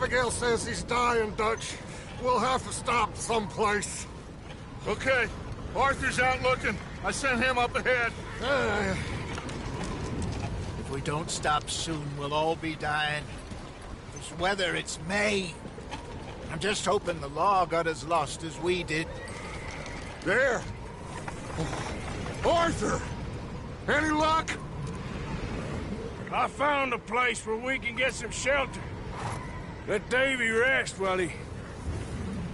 Abigail says he's dying, Dutch. We'll have to stop someplace. Okay. Arthur's out looking. I sent him up ahead. If we don't stop soon, we'll all be dying. This weather, it's May. I'm just hoping the law got as lost as we did. There! Arthur! Any luck? I found a place where we can get some shelter. Let Davy rest while he...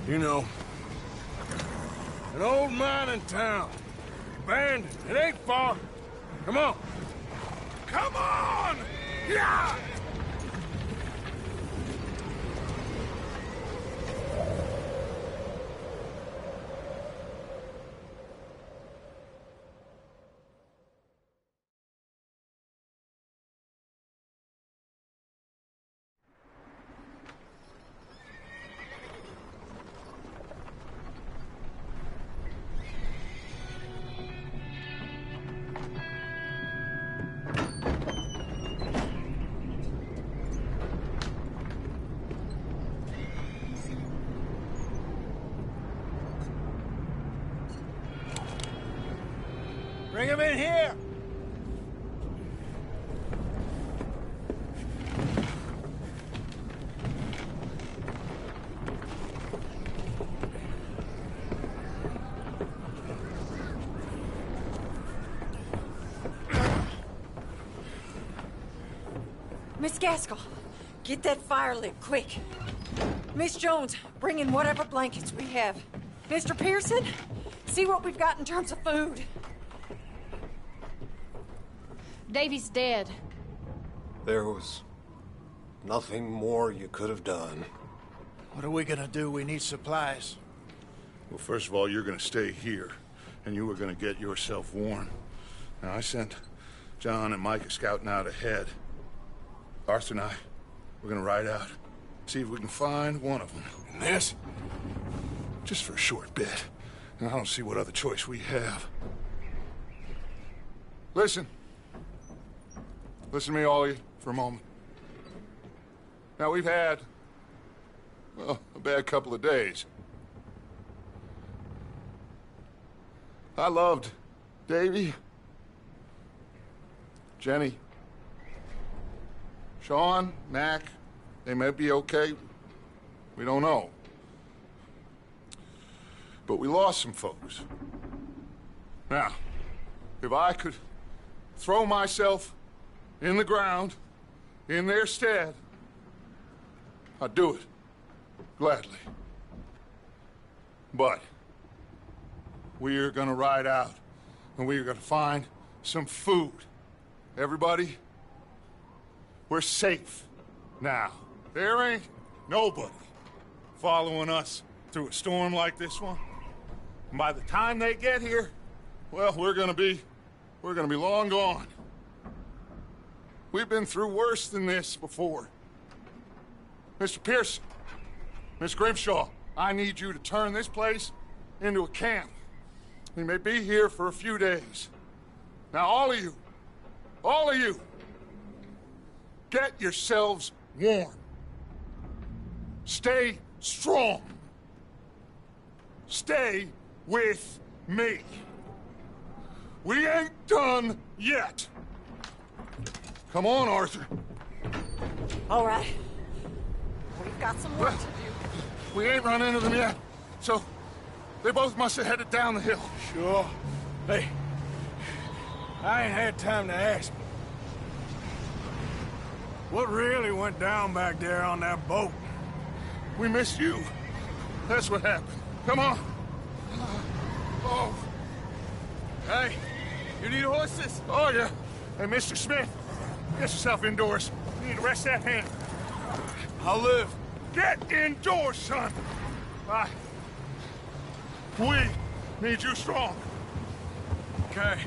You know. An old mining town. Abandoned. It ain't far. Come on. Come on! Yeah! Bring him in here! Miss Gaskell, get that fire lit, quick. Miss Jones, bring in whatever blankets we have. Mr. Pearson, see what we've got in terms of food. Davy's dead. There was nothing more you could have done. What are we gonna do? We need supplies. Well, first of all, you're gonna stay here, and you are gonna get yourself warm. Now, I sent John and Micah scouting out ahead. Arthur and I, we're gonna ride out, see if we can find one of them. And this, just for a short bit. And I don't see what other choice we have. Listen. Listen to me, all of you, for a moment. Now, we've had, well, a bad couple of days. I loved Davy, Jenny, Sean, Mac. They may be okay. We don't know. But we lost some folks. Now, if I could throw myself in the ground, in their stead, I'd do it, gladly. But we're gonna ride out, and we're gonna find some food. Everybody, we're safe now. There ain't nobody following us through a storm like this one. And by the time they get here, well, we're gonna be long gone. We've been through worse than this before. Mr. Pearson, Miss Grimshaw, I need you to turn this place into a camp. We may be here for a few days. Now, all of you, get yourselves warm. Stay strong. Stay with me. We ain't done yet. Come on, Arthur. All right. We've got some work to do. We ain't run into them yet, so they both must have headed down the hill. Sure. Hey, I ain't had time to ask. What really went down back there on that boat? We missed you. That's what happened. Come on. Oh. Hey, you need horses? Oh, yeah. Hey, Mr. Smith, get yourself indoors. You need to rest that hand. I'll live. Get indoors, son. We need you strong. Okay.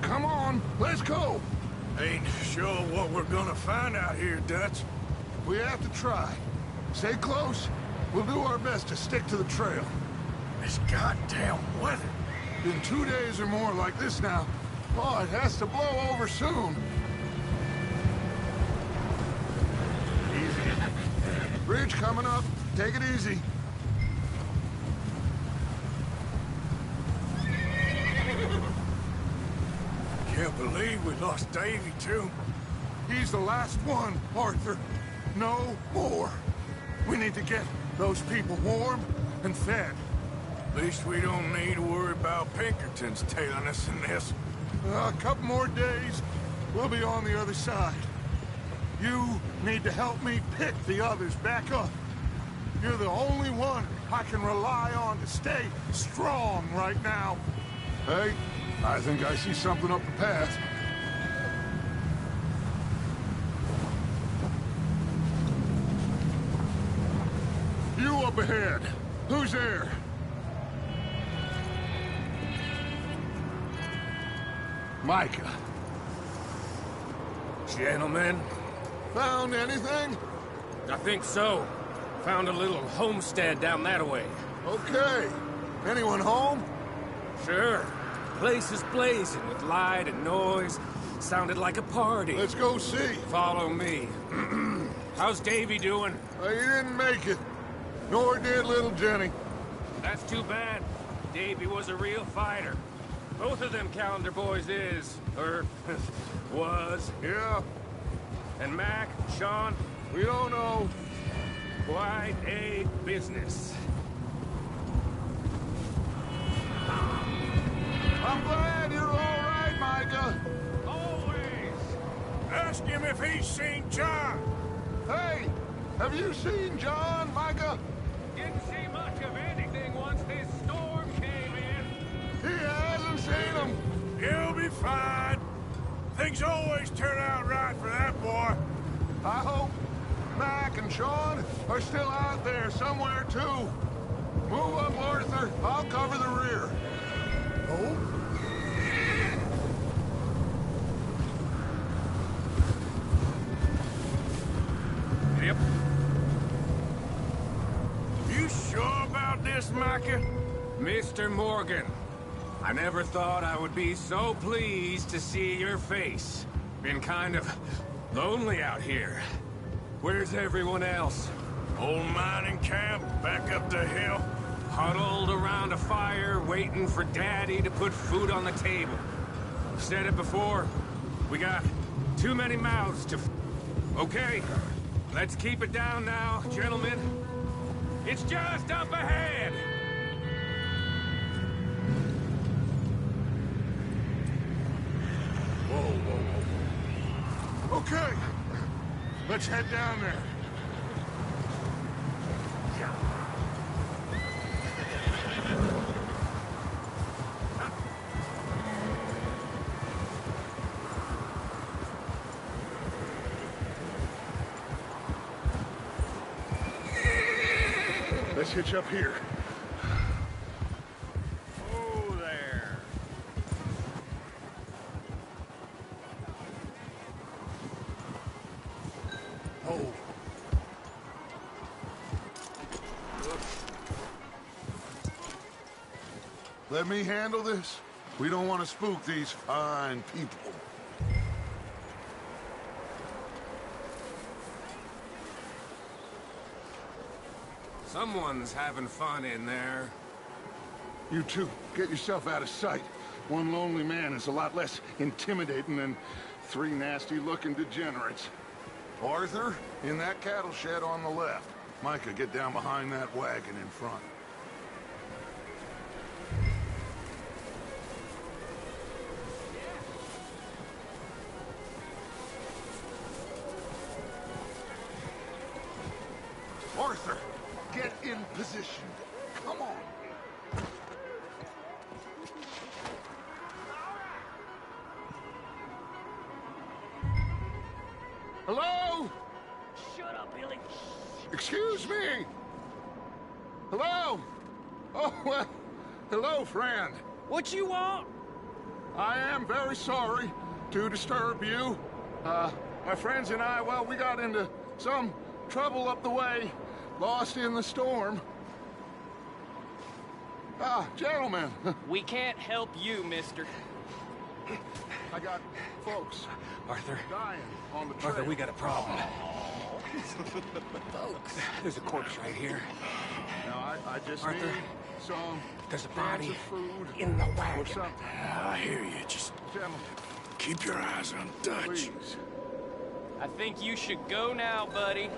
Come on, let's go. Ain't sure what we're gonna find out here, Dutch. We have to try. Stay close. We'll do our best to stick to the trail. This goddamn weather. Been 2 days or more like this now. Oh, it has to blow over soon. Easy. Bridge coming up. Take it easy. Can't believe we lost Davy, too. He's the last one, Arthur. No more. We need to get those people warm and fed. At least we don't need to worry about Pinkertons tailing us in this. A couple more days, we'll be on the other side. You need to help me pick the others back up. You're the only one I can rely on to stay strong right now. Hey, I think I see something up the path. You up ahead. Who's there? Micah. Gentlemen, Found anything? I think so. Found a little homestead down that way. Okay. Anyone home? Sure. Place is blazing with light and noise. Sounded like a party. Let's go see. Follow me. How's Davy doing? He didn't make it. Nor did little Jenny. That's too bad. Davy was a real fighter. Both of them Calendar boys is, or was. Yeah, And Mac, Sean, we don't know. quite a business. I'm glad you're all Ask him if he's seen John. Hey, have you seen John, Micah? Didn't see much of anything once this storm came in. He hasn't seen him. He'll be fine. Things always turn out right for that boy. I hope Mac and Sean are still out there somewhere, too. Move up, Arthur. I'll cover the rear. Oh? Yep. You sure about this, Micah? Mr. Morgan, I never thought I would be so pleased to see your face. Been kind of lonely out here. Where's everyone else? Old mining camp, back up the hill. Huddled around a fire, waiting for Daddy to put food on the table. Said it before, we got too many mouths to Okay, let's keep it down now, gentlemen. It's just up ahead! Whoa, whoa, whoa. Okay, let's head down there. Let's hitch up here. Oh, there. Oh. Let me handle this. We don't want to spook these fine people. Someone's having fun in there. You two, get yourself out of sight. One lonely man is a lot less intimidating than three nasty-looking degenerates. Arthur, in that cattle shed on the left. Micah, get down behind that wagon in front. Arthur, get in position. Come on. Hello? Shut up, Billy. Excuse me. Hello? Oh, well, hello, friend. What you want? I am very sorry to disturb you. My friends and I, well, we got into some trouble up the way, lost in the storm. Gentlemen. We can't help you, mister. I got folks Arthur. dying on the trail. Arthur, we got a problem. Folks. There's a corpse right here. Now, I just Arthur, need some there's a body food in the or wagon. something. I hear you. Just Gentlemen, keep your eyes on Dutch. please. I think you should go now, buddy.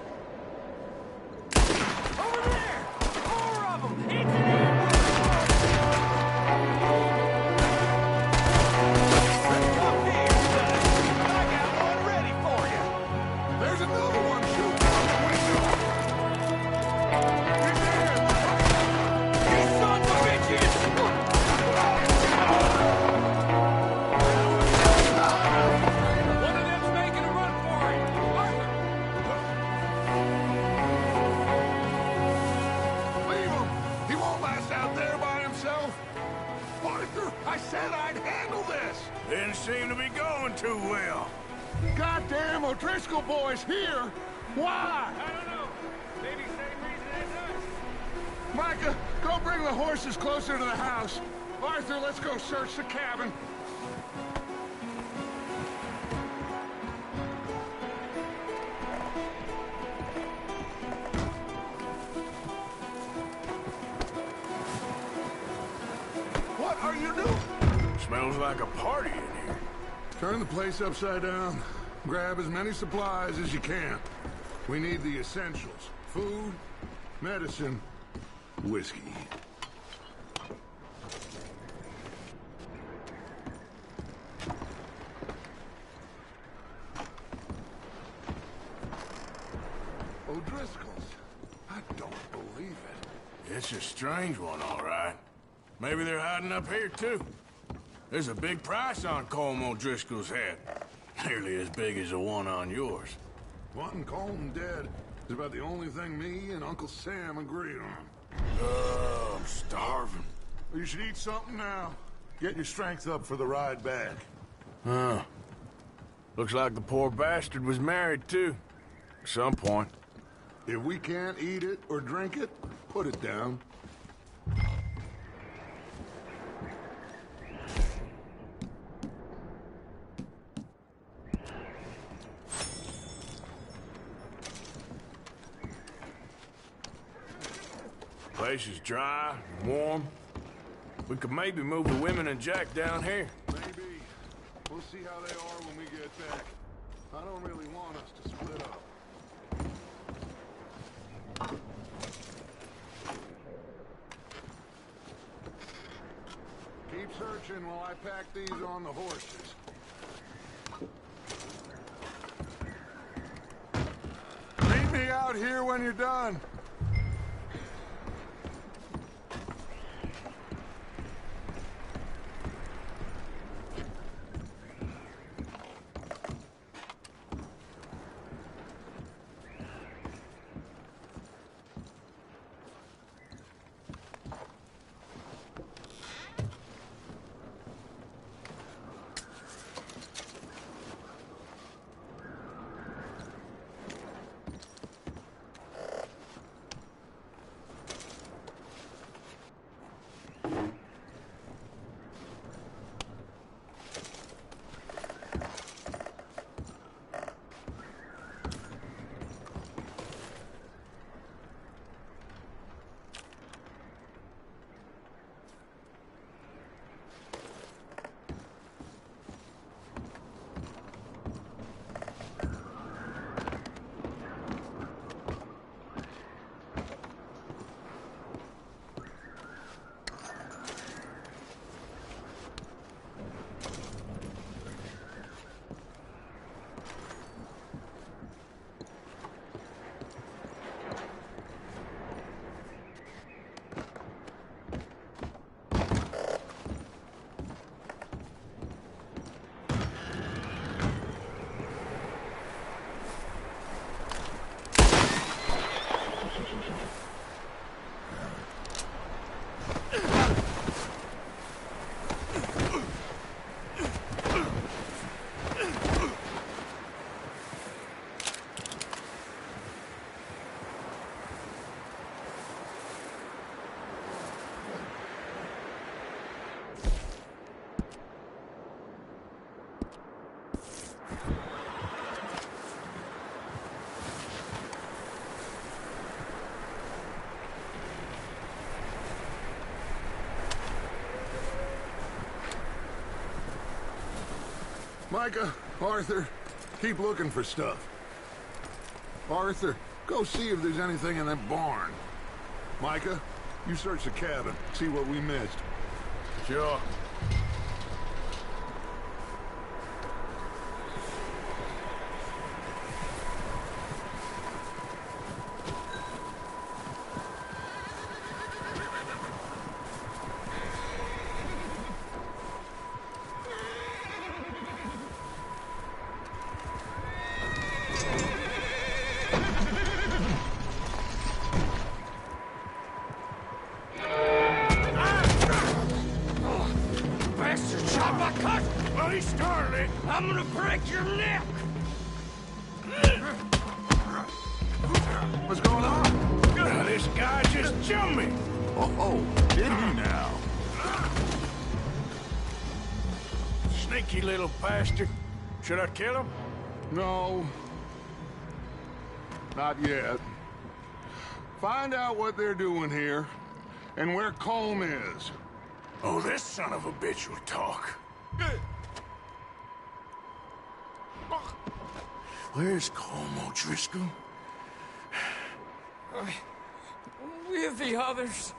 Over there! Four of them! It's an Come here, son. I got one ready for you. There's another one shooting out the window. Get in! You sons of bitches! One of them's making a run for it! Leave him! He won't last out there by himself. Arthur, I said I'd handle this. Didn't seem to be going too well. Goddamn O'Driscoll boys here. Why? I don't know. Maybe same reason as us. Micah, go bring the horses closer to the house. Arthur, let's go search the cabin. What are you doing? Smells like a party in here. Turn the place upside down. Grab as many supplies as you can. We need the essentials. Food, medicine, whiskey. It's a strange one, all right. Maybe they're hiding up here, too. There's a big price on Colm O'Driscoll's head. Nearly as big as the one on yours. Wanting Colm dead is about the only thing me and Uncle Sam agree on. I'm starving. You should eat something now. Get your strength up for the ride back. Huh. Looks like the poor bastard was married, too. At some point. If we can't eat it or drink it, put it down. Place is dry and warm. We could maybe move the women and Jack down here. Maybe. We'll see how they are when we get back. I don't really want us to split up. Keep searching while I pack these on the horses. Meet me out here when you're done. Micah, Arthur, keep looking for stuff. Arthur, go see if there's anything in that barn. Micah, you search the cabin, see what we missed. Sure. I'm gonna break your neck! What's going on? This guy just jumped me! Oh, did he now? Sneaky little bastard. Should I kill him? No. Not yet. Find out what they're doing here, and where Colm is. Oh, this son of a bitch will talk. Where's Colm O'Driscoll? With the others.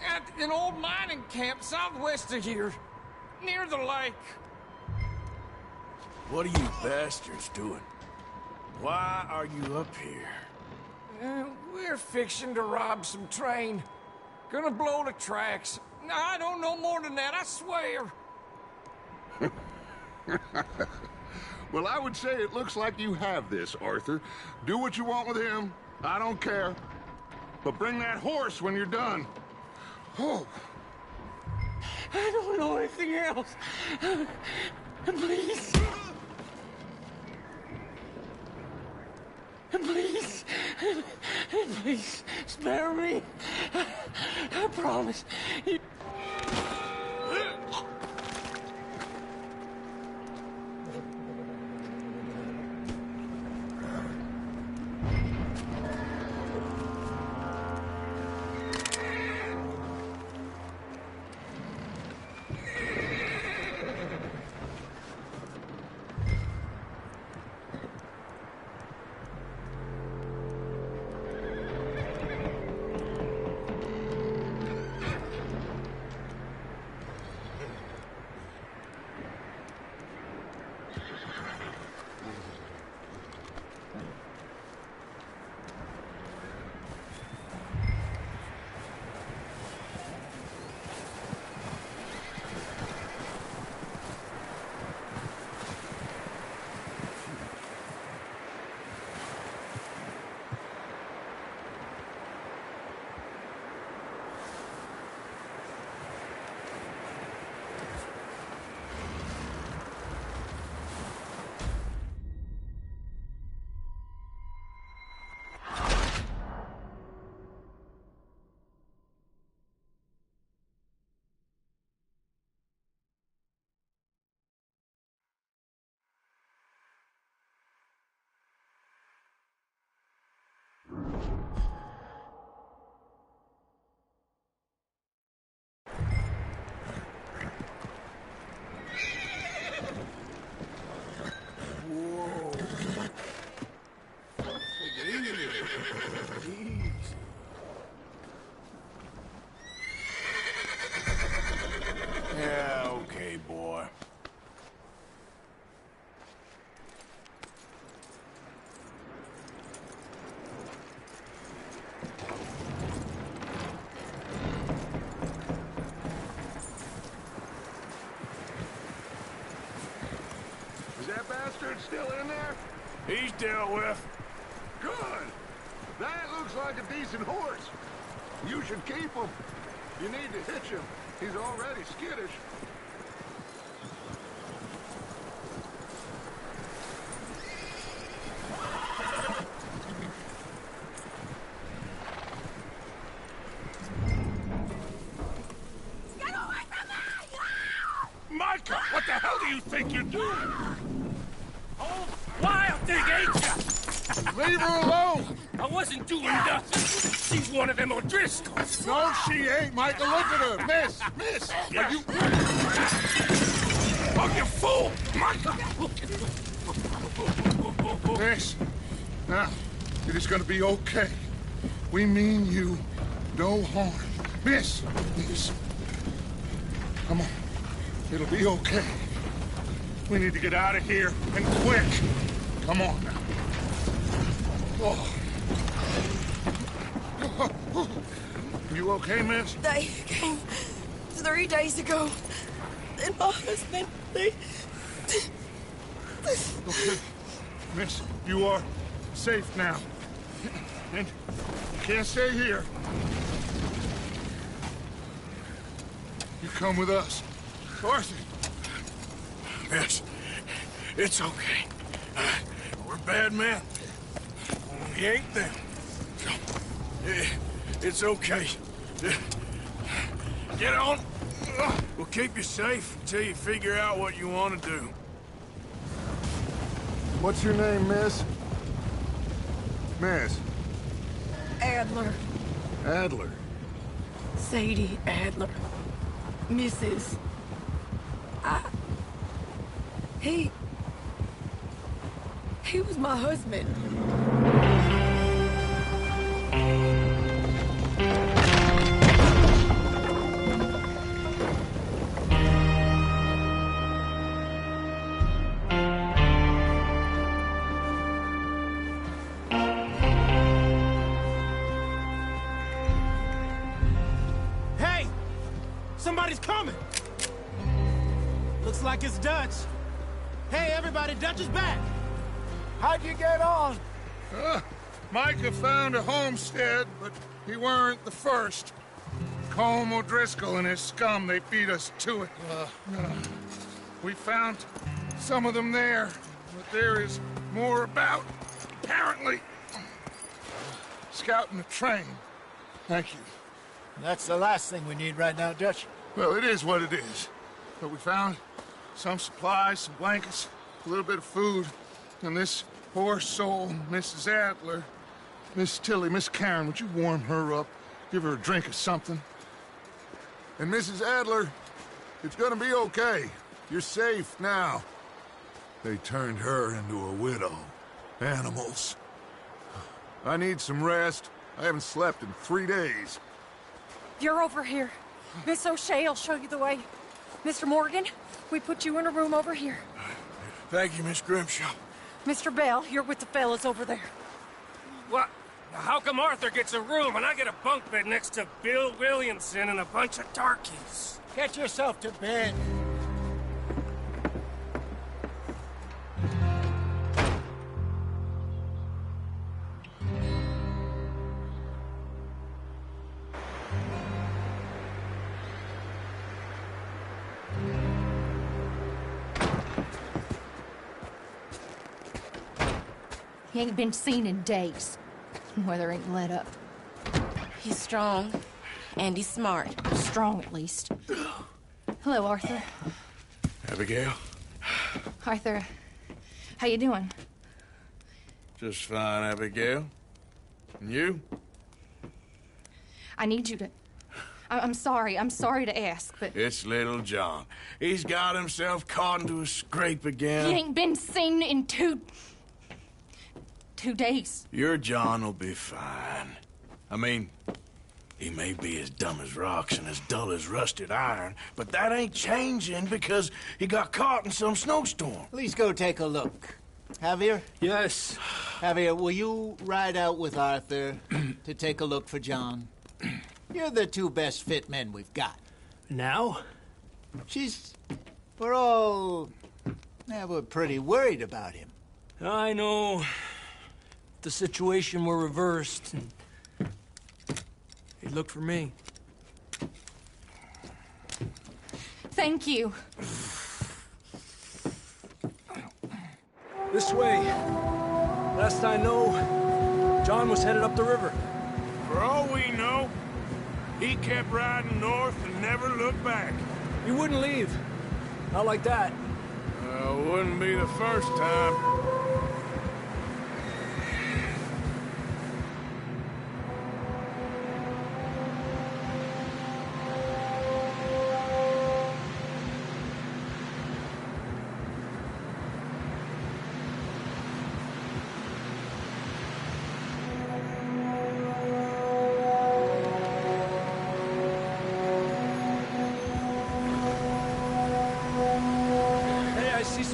At an old mining camp southwest of here. Near the lake. What are you bastards doing? Why are you up here? We're fixing to rob some train. Gonna blow the tracks. No, I don't know more than that, I swear. Well, I would say it looks like you have this, Arthur. Do what you want with him. I don't care. But bring that horse when you're done. Oh. I don't know anything else. Please. Please. Please, spare me. I promise. Yeah, okay, boy. Is that bastard still in there? He's dealt with. Good. That looks like a decent horse. You should keep him. You need to hitch him. He's already skittish. Micah, what the hell do you think you're doing? Oh, wild thing, ain't ya? Leave her alone! I wasn't doing nothing. She's one of them O'Driscolls. No, she ain't, Michael. Look at her. Miss! Are you... Oh, you fool! Micah! Miss, now, it is gonna be okay. We mean you no harm. Miss! Come on. It'll be okay. We need to get out of here, and quick. Come on now. Oh. You okay, miss? They came 3 days ago. And my husband, they... Okay. Miss, you are safe now. And you can't stay here. You come with us. Arthur. Yes, it's okay. We're bad men. We ain't them. It's okay. Get on. We'll keep you safe until you figure out what you want to do. What's your name, miss? Miss? Adler. Adler. Sadie Adler. Mrs. He was my husband. Looks like it's Dutch. Hey, everybody, Dutch is back. How'd you get on? Micah found a homestead, but he weren't the first. Colm O'Driscoll and his scum, they beat us to it. We found some of them there, but there is more about, apparently. Scouting the train. Thank you. That's the last thing we need right now, Dutch. Well, it is what it is. But we found some supplies, some blankets, a little bit of food, and this poor soul, Mrs. Adler, Miss Tilly, Miss Karen, would you warm her up? Give her a drink or something? And Mrs. Adler, it's gonna be okay. You're safe now. They turned her into a widow. Animals. I need some rest. I haven't slept in 3 days. You're over here. Miss O'Shea will show you the way. Mr. Morgan, we put you in a room over here. Thank you, Miss Grimshaw. Mr. Bell, you're with the fellas over there. What? How come Arthur gets a room and I get a bunk bed next to Bill Williamson and a bunch of darkies? Get yourself to bed. He ain't been seen in days. Weather ain't let up. He's strong, and he's smart. Strong, at least. Hello, Arthur. Abigail? Arthur, how you doing? Just fine, Abigail. And you? I need you to... I'm sorry to ask, but... It's little John. He's got himself caught into a scrape again. He ain't been seen in 2 days. Your John will be fine. I mean, he may be as dumb as rocks and as dull as rusted iron, but that ain't changing because he got caught in some snowstorm. Please go take a look. Javier? Yes. Javier, will you ride out with Arthur to take a look for John? You're the 2 best fit men we've got. Now? We're pretty worried about him. I know. If the situation were reversed, and he'd look for me. Thank you. This way. Last I know, John was headed up the river. For all we know, he kept riding north and never looked back. He wouldn't leave. Not like that. Wouldn't be the first time.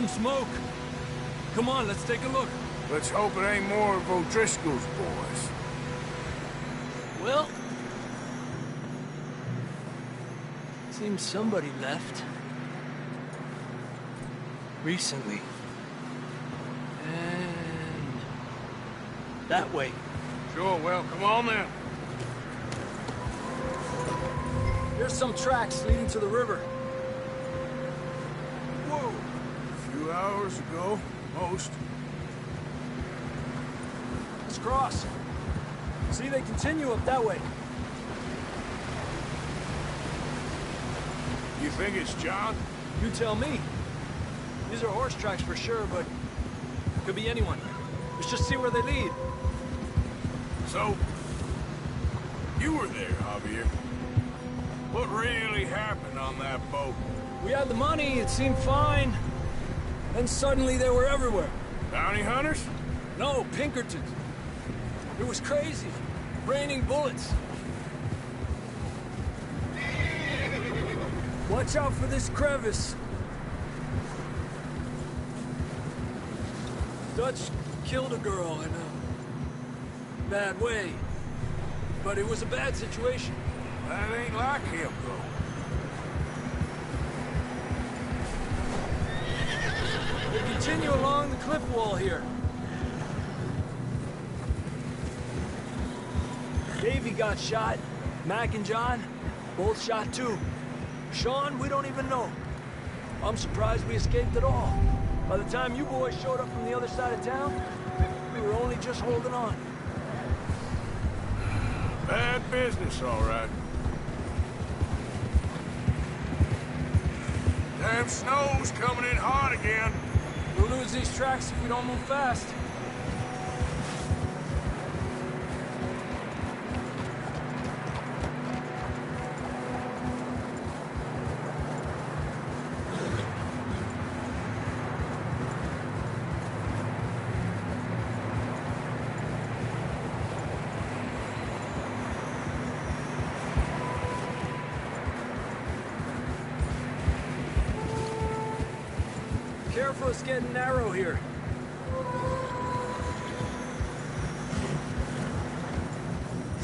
Smoke. Come on, let's take a look. Let's hope it ain't more of O'Driscoll's boys. Well, seems somebody left. Recently. And that way. Sure, well, come on then. There's some tracks leading to the river. 2 hours ago, most. Let's cross. See, they continue up that way. You think it's John? You tell me. These are horse tracks for sure, but could be anyone. Let's just see where they lead. So, you were there, Javier. What really happened on that boat? We had the money, it seemed fine. Then suddenly they were everywhere. Bounty hunters? No, Pinkertons. It was crazy. Raining bullets. Watch out for this crevice. Dutch killed a girl in a bad way. But it was a bad situation. That ain't like him, though. continue along the cliff wall here. Davey got shot. Mac and John, both shot too. Sean, we don't even know. I'm surprised we escaped at all. By the time you boys showed up from the other side of town, we were only just holding on. Bad business, all right. Damn snow's coming in hard again. We'll lose these tracks if we don't move fast. Careful, it's getting narrow here.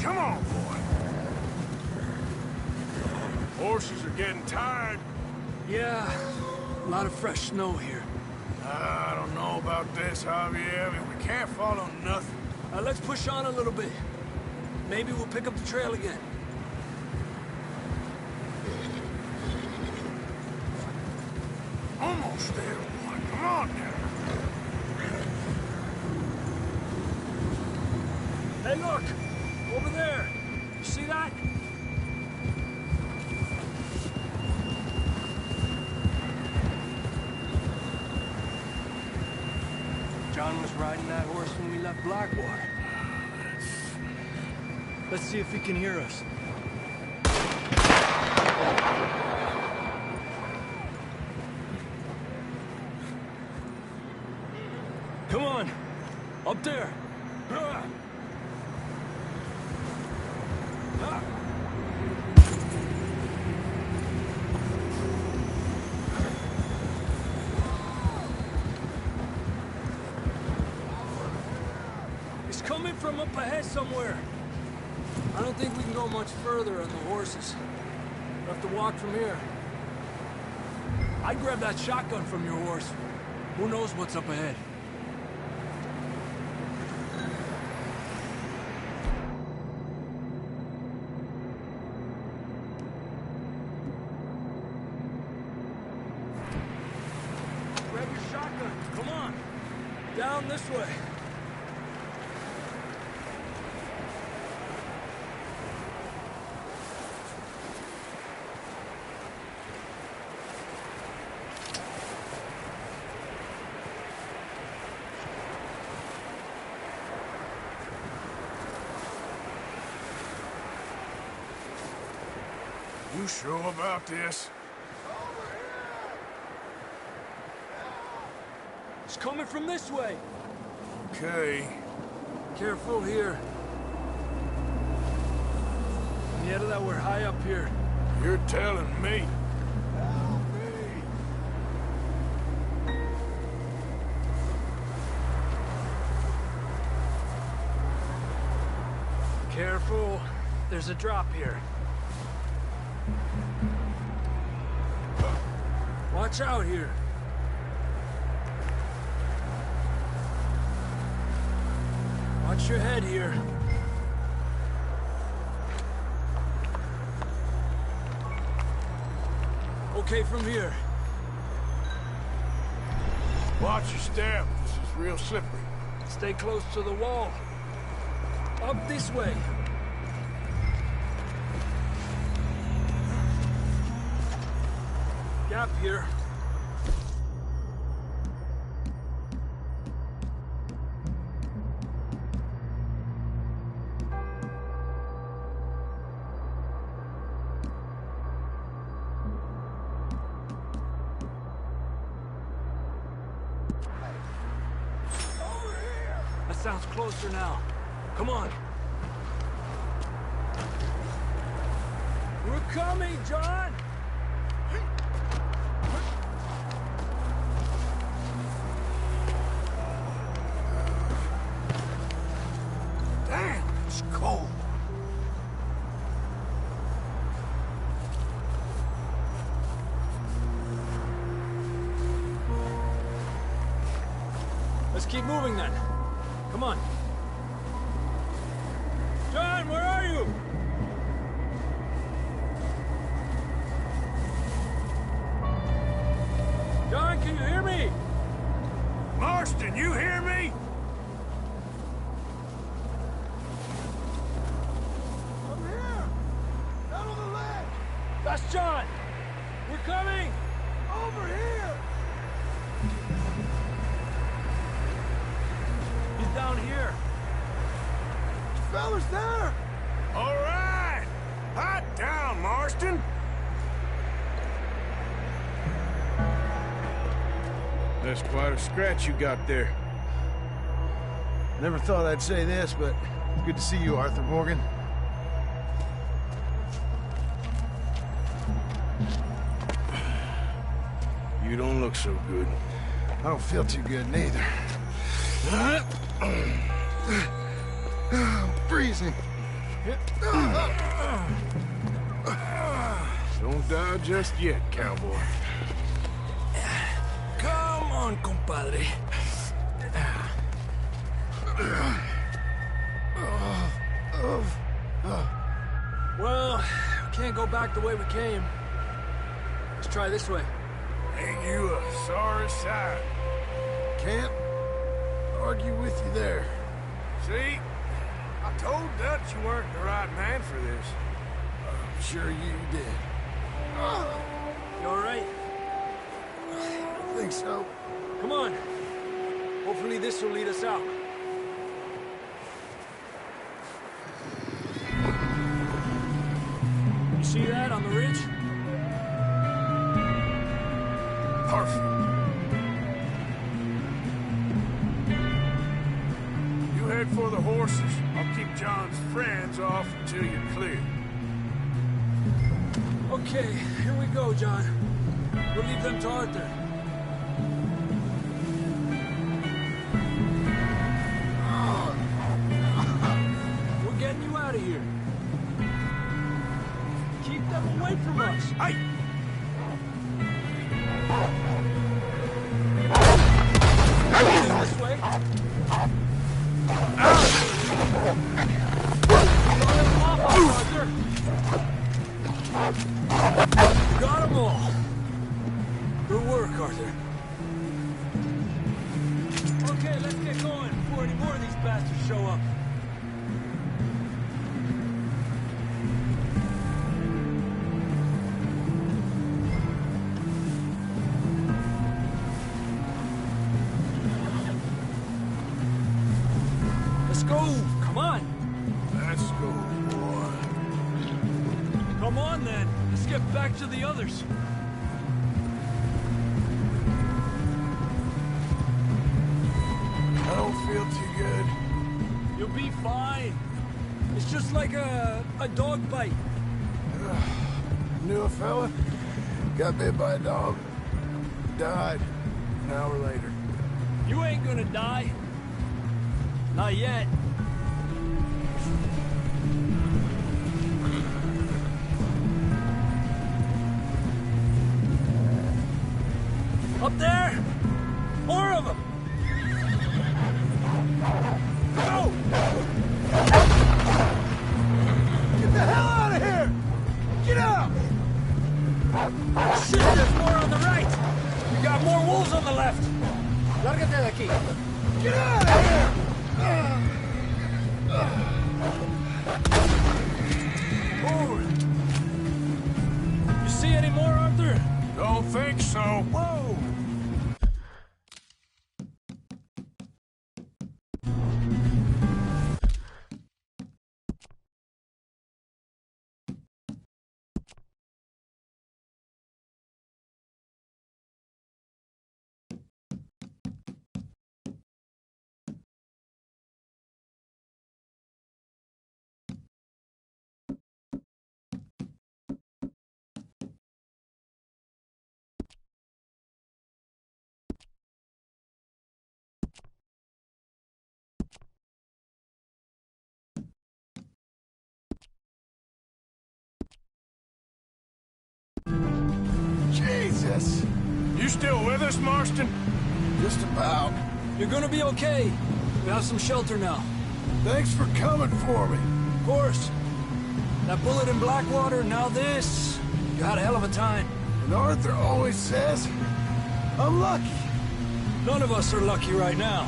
Come on, boy. Horses are getting tired. Yeah, a lot of fresh snow here. I don't know about this, Javier. I mean, we can't follow nothing. Let's push on a little bit. Maybe we'll pick up the trail again. Almost there, boy. Come on now. Hey, look! Over there! You see that? John was riding that horse when we left Blackwater. Let's see if he can hear us. Come on! Up there! It's coming from up ahead somewhere. I don't think we can go much further on the horses. We'll have to walk from here. I'd grab that shotgun from your horse. Who knows what's up ahead? Grab your shotgun. Come on. Down this way. You sure about this? It's coming from this way. Okay. Careful here. Yeah, that we're high up here. You're telling me. Careful. There's a drop here. Watch out here. Watch your head here. Okay from here. Watch your step. This is real slippery. Stay close to the wall. Up this way. Gap here. That sounds closer now. Come on. We're coming, John! Damn, it's cold. Let's keep moving then. Come on. John, where are you? John, can you hear me? Marston, you hear me? I'm here! Down on the ledge! That's John! We're coming! Over here! He's down here. Fella's there! All right! Hot down, Marston! That's quite a scratch you got there. Never thought I'd say this, but it's good to see you, Arthur Morgan. You don't look so good. I don't feel too good, neither. I'm freezing. Don't die just yet, cowboy. Come on, compadre. Well, we can't go back the way we came. Let's try this way. Ain't you a sorry sight? Can't argue with you there. See? I told Dutch you weren't the right man for this. I'm sure you did. You all right? I think so. Come on. Hopefully this will lead us out. You see that on the ridge? Perfect. You head for the horses. I'll keep John's friends off until you're clear. Okay, here we go, John. We'll leave them to Arthur. We're getting you out of here. Keep them away from us. Hey! This way. Arthur. Got them all. Good work, Arthur. Okay, let's get going before any more of these bastards show up. Let's go! Come on! Let's go, boy. Come on, then. Let's get back to the others. I don't feel too good. You'll be fine. It's just like a dog bite. Knew a fella, got bit by a dog, died an hour later. You ain't gonna die. Not yet. Up there! More of them! Go! Get the hell out of here! Get out! Shit, there's more on the right! We got more wolves on the left! Lárgate de aquí! Get out of here! Forward! You see any more, Arthur? Don't think so. Whoa! Jesus! You still with us, Marston? Just about. You're gonna be okay. We have some shelter now. Thanks for coming for me. Of course. That bullet in Blackwater, now this. You had a hell of a time. And Arthur always says, I'm lucky. None of us are lucky right now.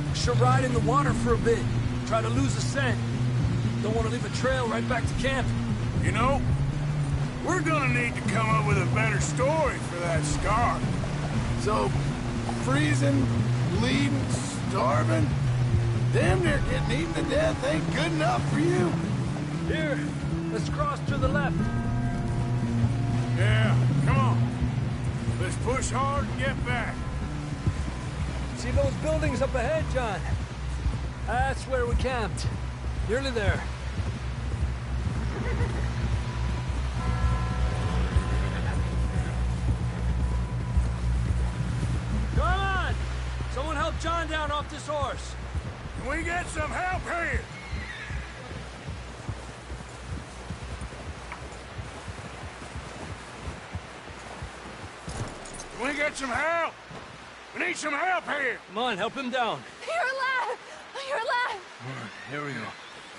We should ride in the water for a bit. Try to lose a scent. Don't want to leave a trail right back to camp. You know, we're gonna need to come up with a better story for that scar. So, freezing, bleeding, starving, damn near getting eaten to death ain't good enough for you. Here, let's cross to the left. Yeah, come on. Let's push hard and get back. See those buildings up ahead, John? That's where we camped. Nearly there. Come on! Someone help John down off this horse. Can we get some help here? Can we get some help? We need some help here. Come on, help him down. You're alive! You're alive! All right, here we go.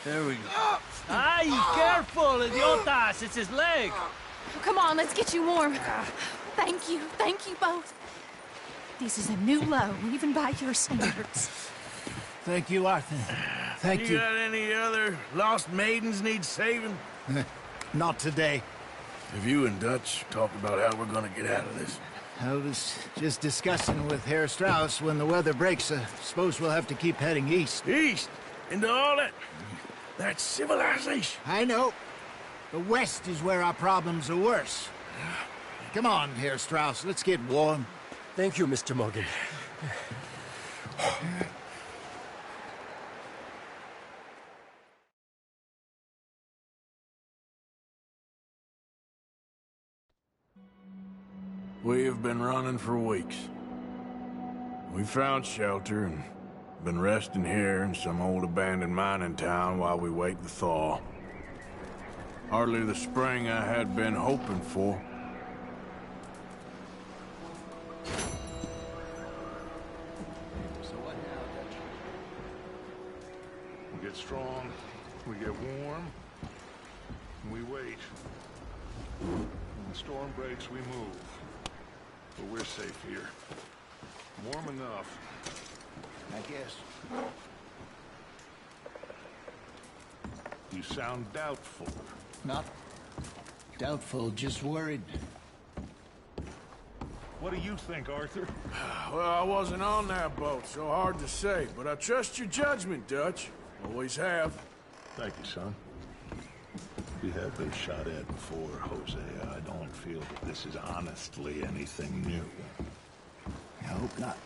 There we go. Ay, careful, idiotas! It's his leg! Come on, let's get you warm. Thank you both. This is a new low, even by your standards. Thank you, Arthur. Thank you. You got any other lost maidens need saving? Not today. Have you and Dutch talked about how we're gonna get out of this? I was just discussing with Herr Strauss when the weather breaks. I suppose we'll have to keep heading east. East? Into all that civilization? I know. The west is where our problems are worse. Come on, Herr Strauss, let's get warm. Thank you, Mr. Morgan. We have been running for weeks. We found shelter and been resting here in some old abandoned mining town while we wait the thaw. Hardly the spring I had been hoping for. So what now, Dutch? We get strong, we get warm, and we wait. When the storm breaks, we move. But we're safe here. Warm enough, I guess. You sound doubtful. Not doubtful, just worried. What do you think, Arthur? Well, I wasn't on that boat, so hard to say. But I trust your judgment, Dutch. Always have. Thank you, son. We have been shot at before, Hosea. I don't feel that this is honestly anything new. I hope not.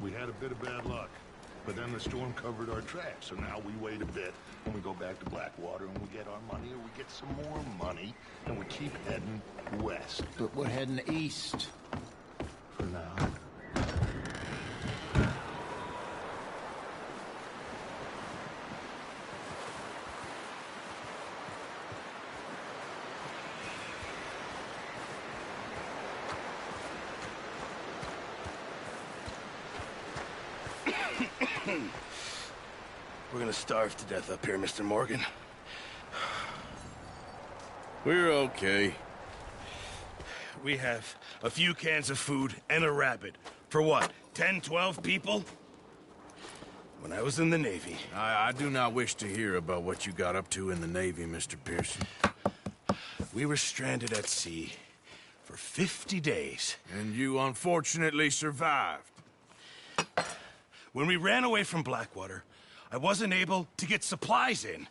We had a bit of bad luck, but then the storm covered our tracks, so now we wait a bit, and we go back to Blackwater, and we get our money, or we get some more money, and we keep heading west. But we're heading east. For now. We're gonna starve to death up here, Mr. Morgan. We're okay. We have a few cans of food and a rabbit. For what, 10, 12 people? When I was in the Navy... I do not wish to hear about what you got up to in the Navy, Mr. Pearson. We were stranded at sea for 50 days. And you unfortunately survived. When we ran away from Blackwater, I wasn't able to get supplies in.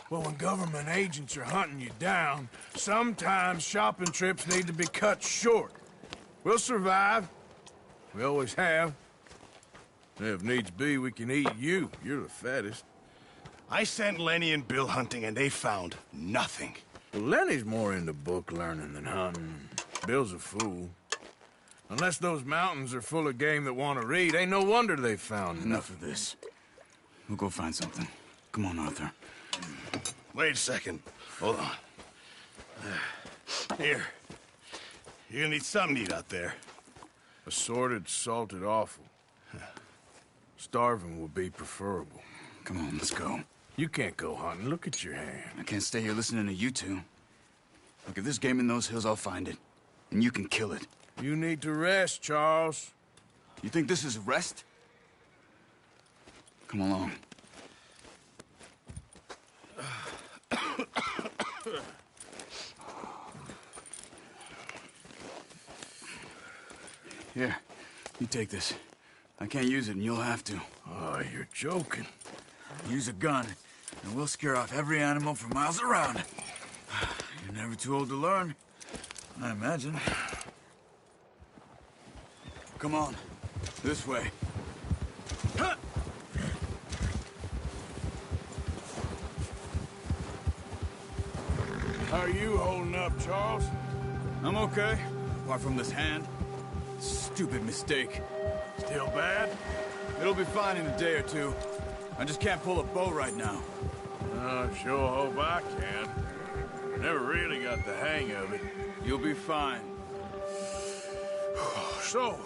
Well, when government agents are hunting you down, sometimes shopping trips need to be cut short. We'll survive. We always have. If needs be, we can eat you. You're the fattest. I sent Lenny and Bill hunting, and they found nothing. Well, Lenny's more into book learning than hunting. Bill's a fool. Unless those mountains are full of game that want to read, ain't no wonder they found Enough of this. We'll go find something. Come on, Arthur. Wait a second. Hold on. Here. You're gonna need something to eat out there. Assorted, salted offal. Starving would be preferable. Come on, let's go. You can't go hunting. Look at your hand. I can't stay here listening to you two. Look, if there's game in those hills, I'll find it. And you can kill it. You need to rest, Charles. You think this is rest? Come along. Here, you take this. I can't use it, and you'll have to. Oh, you're joking. Use a gun, and we'll scare off every animal for miles around. You're never too old to learn, I imagine. Come on, this way. How are you holding up, Charles? I'm okay, apart from this hand. Stupid mistake. Still bad? It'll be fine in a day or two. I just can't pull a bow right now. I sure hope I can. Never really got the hang of it. You'll be fine. So,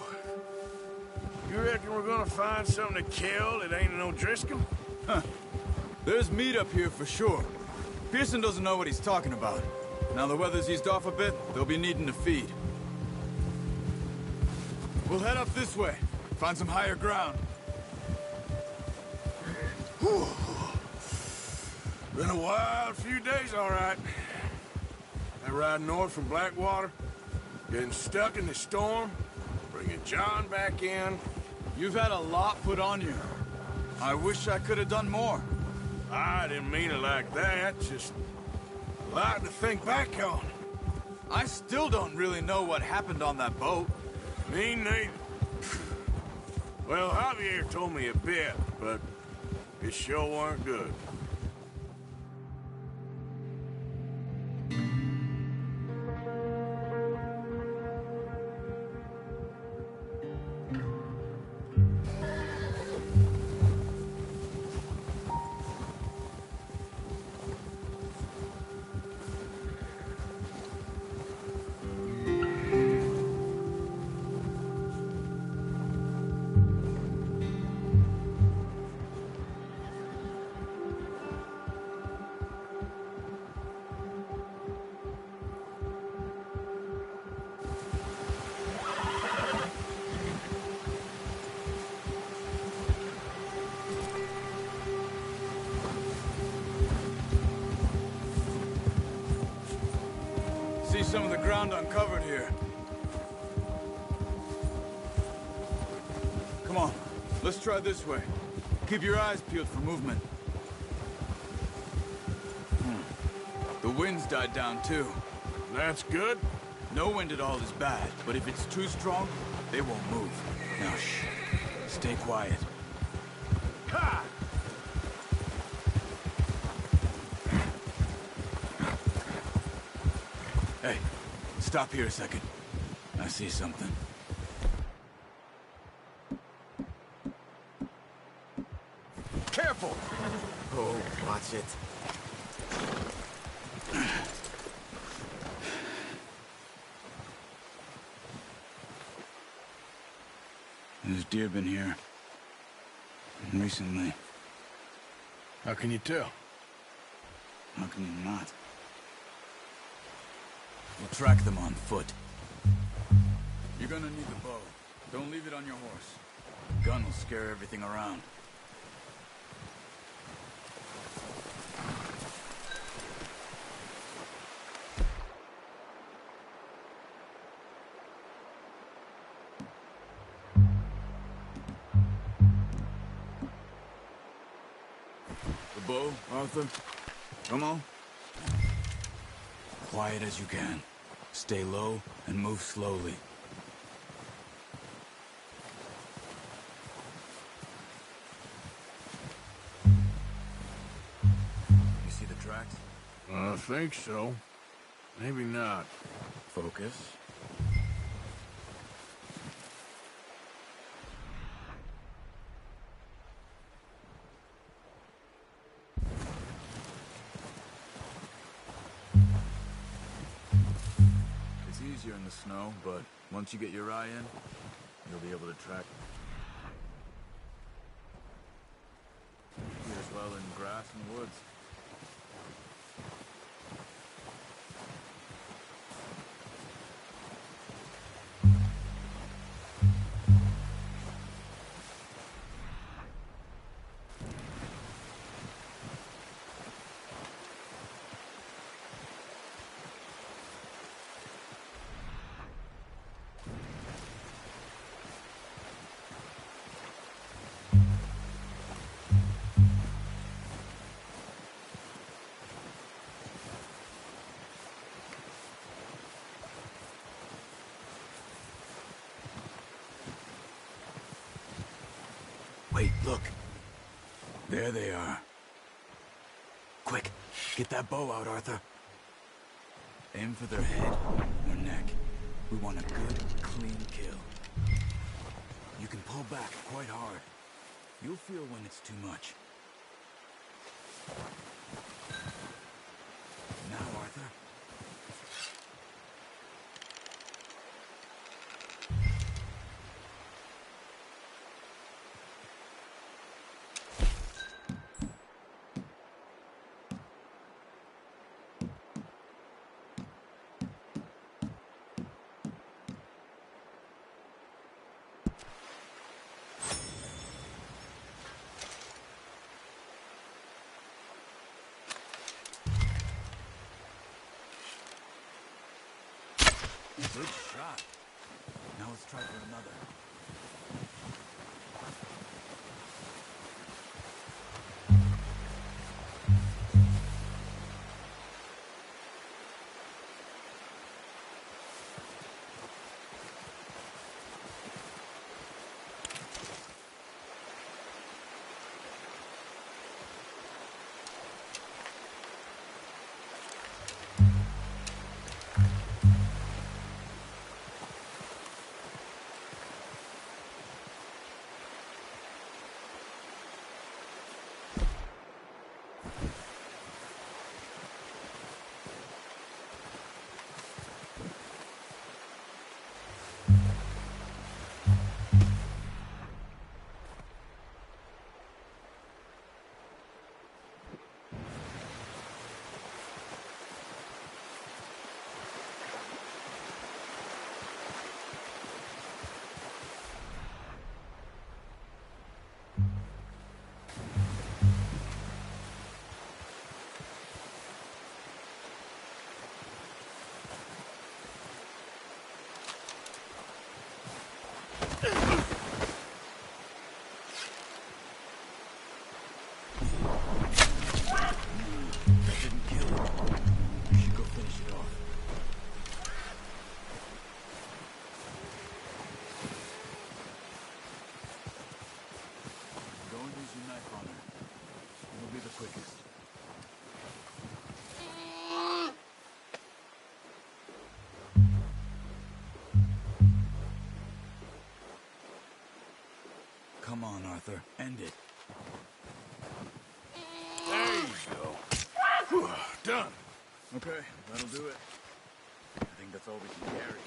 you reckon we're gonna find something to kill that ain't no Driscoll? Huh. There's meat up here for sure. Pearson doesn't know what he's talking about. Now the weather's eased off a bit, they'll be needing to feed. We'll head up this way. Find some higher ground. Whew. Been a wild few days, all right. That ride north from Blackwater, getting stuck in the storm, bringing John back in. You've had a lot put on you. I wish I could have done more. I didn't mean it like that, just a lot to think back on. I still don't really know what happened on that boat. Me neither. Well, Javier told me a bit, but it sure weren't good. See some of the ground uncovered here. Come on, let's try this way. Keep your eyes peeled for movement. The wind's died down too. That's good. No wind at all is bad, but if it's too strong, they won't move. Now shh, stay quiet. Ha! Hey, stop here a second. I see something. Careful! Oh, watch it. There's deer been here. Recently. How can you tell? How can you not? We'll track them on foot. You're gonna need the bow. Don't leave it on your horse. The gun will scare everything around. The bow, Arthur. Come on. Quiet as you can. Stay low and move slowly. You see the tracks? I think so. Maybe not. Focus. It's easier in the snow, but once you get your eye in, You'll be able to track here as well in grass and woods. Wait, look. There they are. Quick, get that bow out, Arthur. Aim for their head or neck. We want a good, clean kill. You can pull back quite hard. You'll feel when it's too much. Now, Arthur. Good shot. Now let's try for another. Come on, Arthur. End it. There you go. Whew, done. Okay, that'll do it. I think that's all we can carry.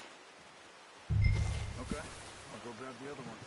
Okay, I'll go grab the other one.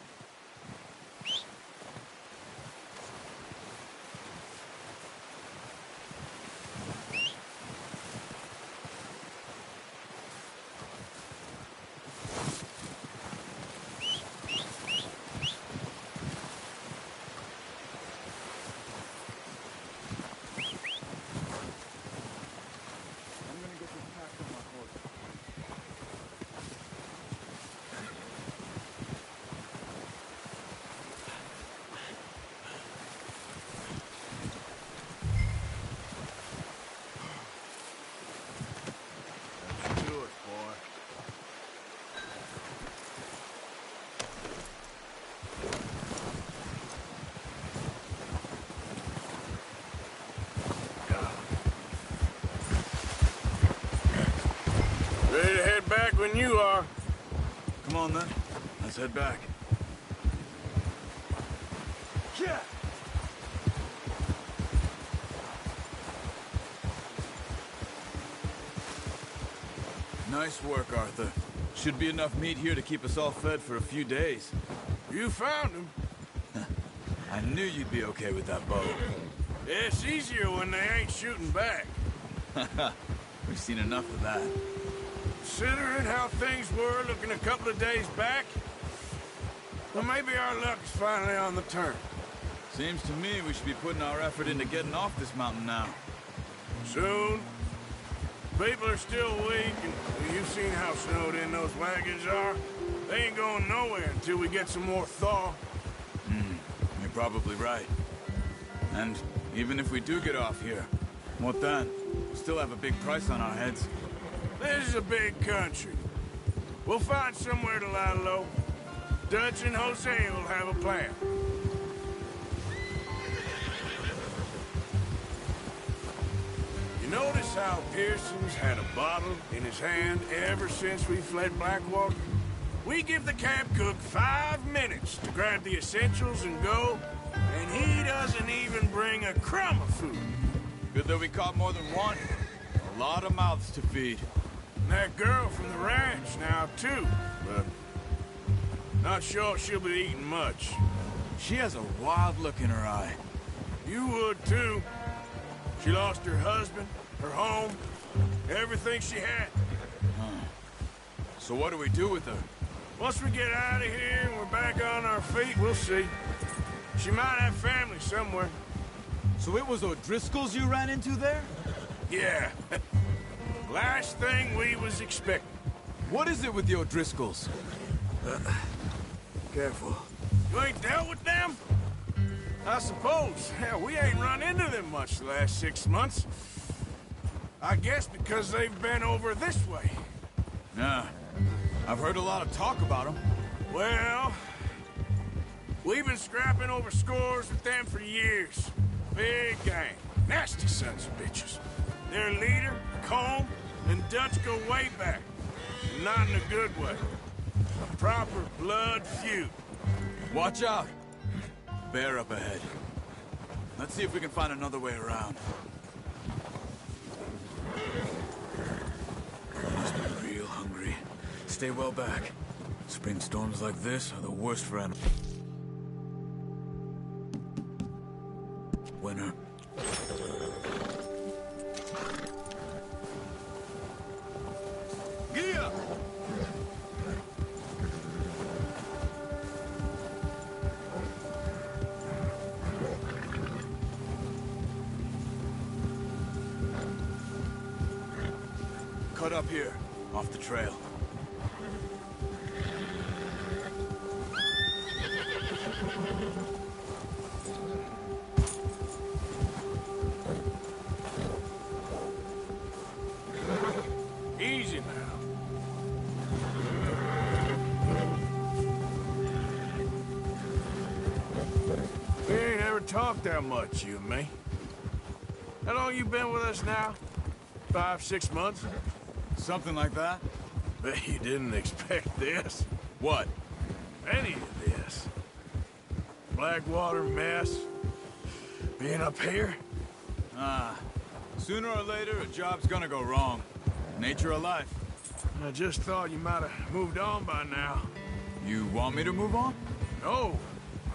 Ready to head back when you are. Come on, then. Let's head back. Yeah. Nice work, Arthur. Should be enough meat here to keep us all fed for a few days. You found him. I knew you'd be okay with that bow. Yeah, it's easier when they ain't shooting back. We've seen enough of that. Considering how things were looking a couple of days back, well, maybe our luck's finally on the turn. Seems to me we should be putting our effort into getting off this mountain now. Soon. People are still weak, and you've seen how snowed in those wagons are. They ain't going nowhere until we get some more thaw. You're probably right. And even if we do get off here, what then? We still have a big price on our heads. This is a big country. We'll find somewhere to lie low. Dutch and Jose will have a plan. You notice how Pearson's had a bottle in his hand ever since we fled Blackwater? We give the camp cook 5 minutes to grab the essentials and go, and he doesn't even bring a crumb of food. Good that we caught more than one. A lot of mouths to feed. And that girl from the ranch now, too, but not sure she'll be eating much. She has a wild look in her eye. You would, too. She lost her husband, her home, everything she had. So what do we do with her? Once we get out of here and we're back on our feet, we'll see. She might have family somewhere. So it was O'Driscoll's you ran into there? Yeah. Last thing we was expecting. What is it with the O'Driscolls? Careful. You ain't dealt with them? I suppose. Hell, we ain't run into them much the last 6 months. I guess because they've been over this way. Nah. I've heard a lot of talk about them. Well, we've been scrapping over scores with them for years. Big gang. Nasty sons of bitches. Their leader, Combe, and Dutch go way back. Not in a good way. A proper blood feud. Watch out. Bear up ahead. Let's see if we can find another way around. Must be real hungry. Stay well back. Spring storms like this are the worst for animals. Winter. Gia! Cut up here, off the trail. Easy now. We ain't ever talked that much, you and me. How long you been with us now? 5, 6 months? Something like that? Bet you didn't expect this. What? Any of this. Blackwater mess. Being up here. Sooner or later, a job's gonna go wrong. Nature of life. I just thought you might have moved on by now. You want me to move on? No.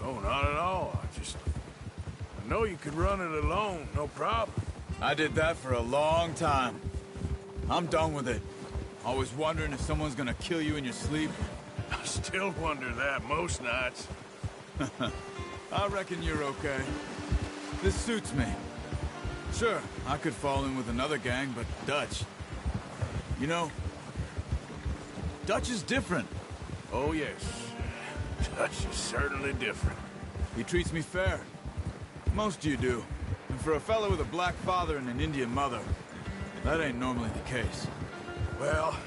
No, not at all. I know you could run it alone, no problem. I did that for a long time. I'm done with it. Always wondering if someone's gonna kill you in your sleep. I still wonder that most nights. I reckon you're okay. This suits me. Sure, I could fall in with another gang, but Dutch... You know, Dutch is different. Oh, yes. Dutch is certainly different. He treats me fair. Most you do. And for a fellow with a black father and an Indian mother, that ain't normally the case. Well,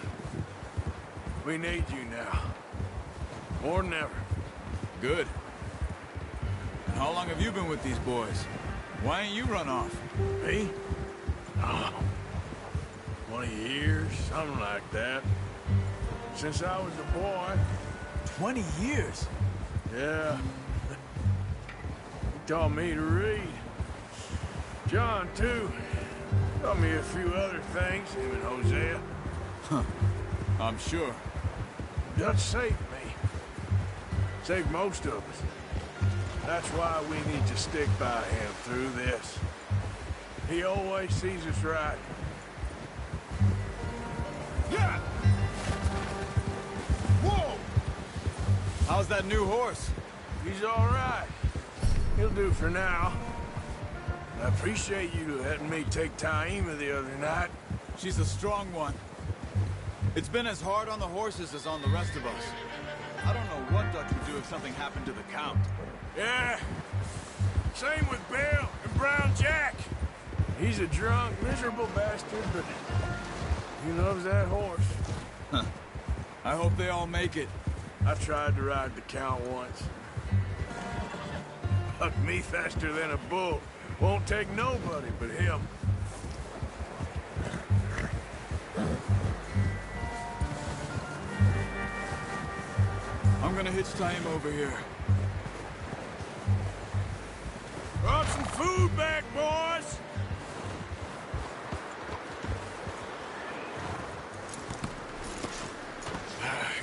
we need you now. More than ever. Good. And how long have you been with these boys? Why ain't you run off? Me? Oh, 20 years, something like that. Since I was a boy. 20 years? Yeah. He taught me to read. John, too. Taught me a few other things, him and Hosea. Huh. I'm sure. Dutch saved me. Saved most of us. That's why we need to stick by him through this. He always sees us right. Yeah! Whoa! How's that new horse? He's all right. He'll do for now. I appreciate you letting me take Taima the other night. She's a strong one. It's been as hard on the horses as on the rest of us. I don't know what Dutch would do if something happened to the Count. Yeah. Same with Bill and Brown Jack. He's a drunk, miserable bastard, but he loves that horse. Huh. I hope they all make it. I tried to ride the Count once. Bucked me faster than a bull. Won't take nobody but him. I'm gonna hitch time over here. Brought some food back, boys!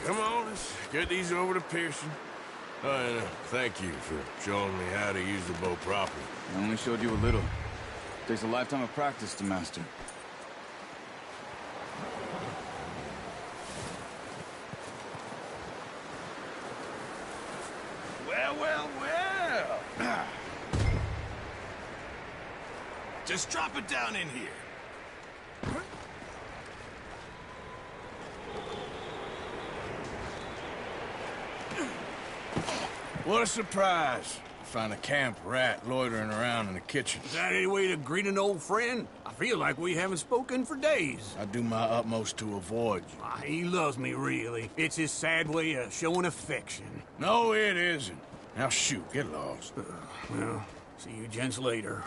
Come on, let's get these over to Pearson. And thank you for showing me how to use the bow properly. I only showed you a little. Takes a lifetime of practice to master. Well, well, well. Just drop it down in here. What a surprise. Find a camp rat loitering around in the kitchen. Is that any way to greet an old friend? I feel like we haven't spoken for days. I do my utmost to avoid you. He loves me, really. It's his sad way of showing affection. No, it isn't. Now shoot, get lost. Well, see you gents later.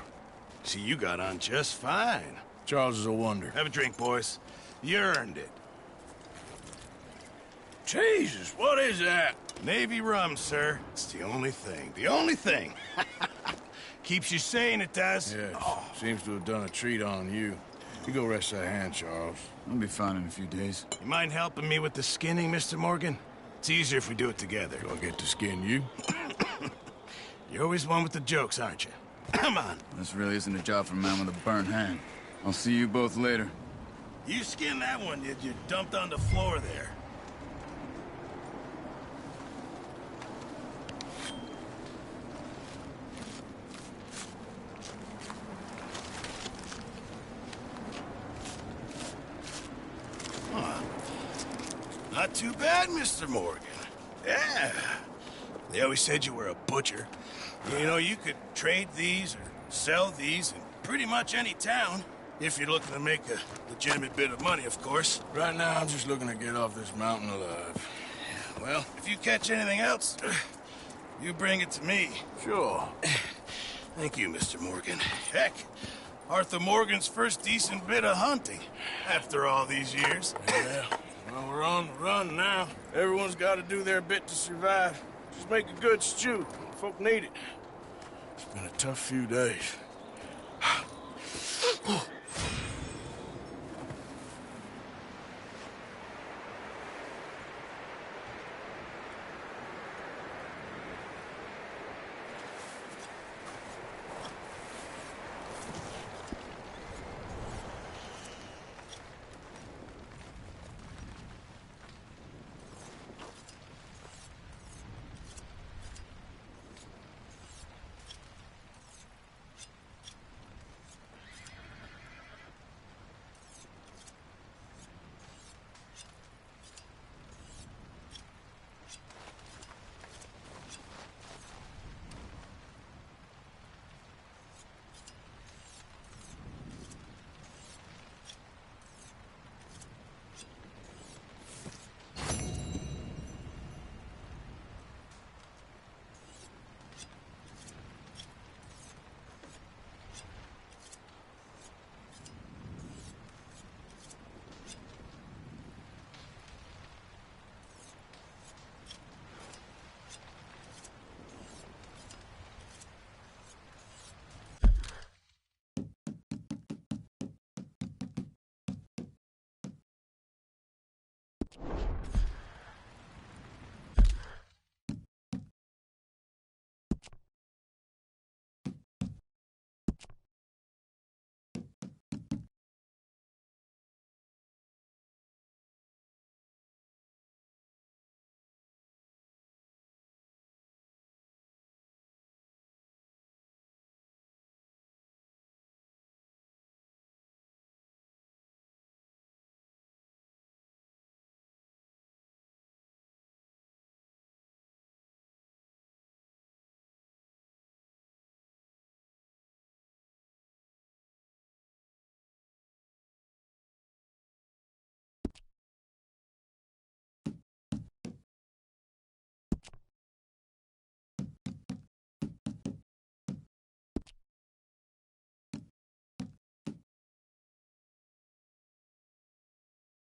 See, you got on just fine. Charles is a wonder. Have a drink, boys. You earned it. Jesus, what is that? Navy rum, sir. It's the only thing. The only thing. Keeps you sane, it does. Yes. Seems to have done a treat on you. You go rest that hand, Charles. I'll be fine in a few days. You mind helping me with the skinning, Mr. Morgan? It's easier if we do it together. Do I get to skin you? You're always one with the jokes, aren't you? Come on. This really isn't a job for a man with a burnt hand. I'll see you both later. You skinned that one, did you? Dumped on the floor there. Not too bad, Mr. Morgan. Yeah. They always said you were a butcher. You know, you could trade these or sell these in pretty much any town. If you're looking to make a legitimate bit of money, of course. Right now, I'm just looking to get off this mountain alive. Well, if you catch anything else, you bring it to me. Sure. Thank you, Mr. Morgan. Heck, Arthur Morgan's first decent bit of hunting after all these years. Yeah. Well, we're on the run now. Everyone's got to do their bit to survive. Just make a good stew. Folk need it. It's been a tough few days.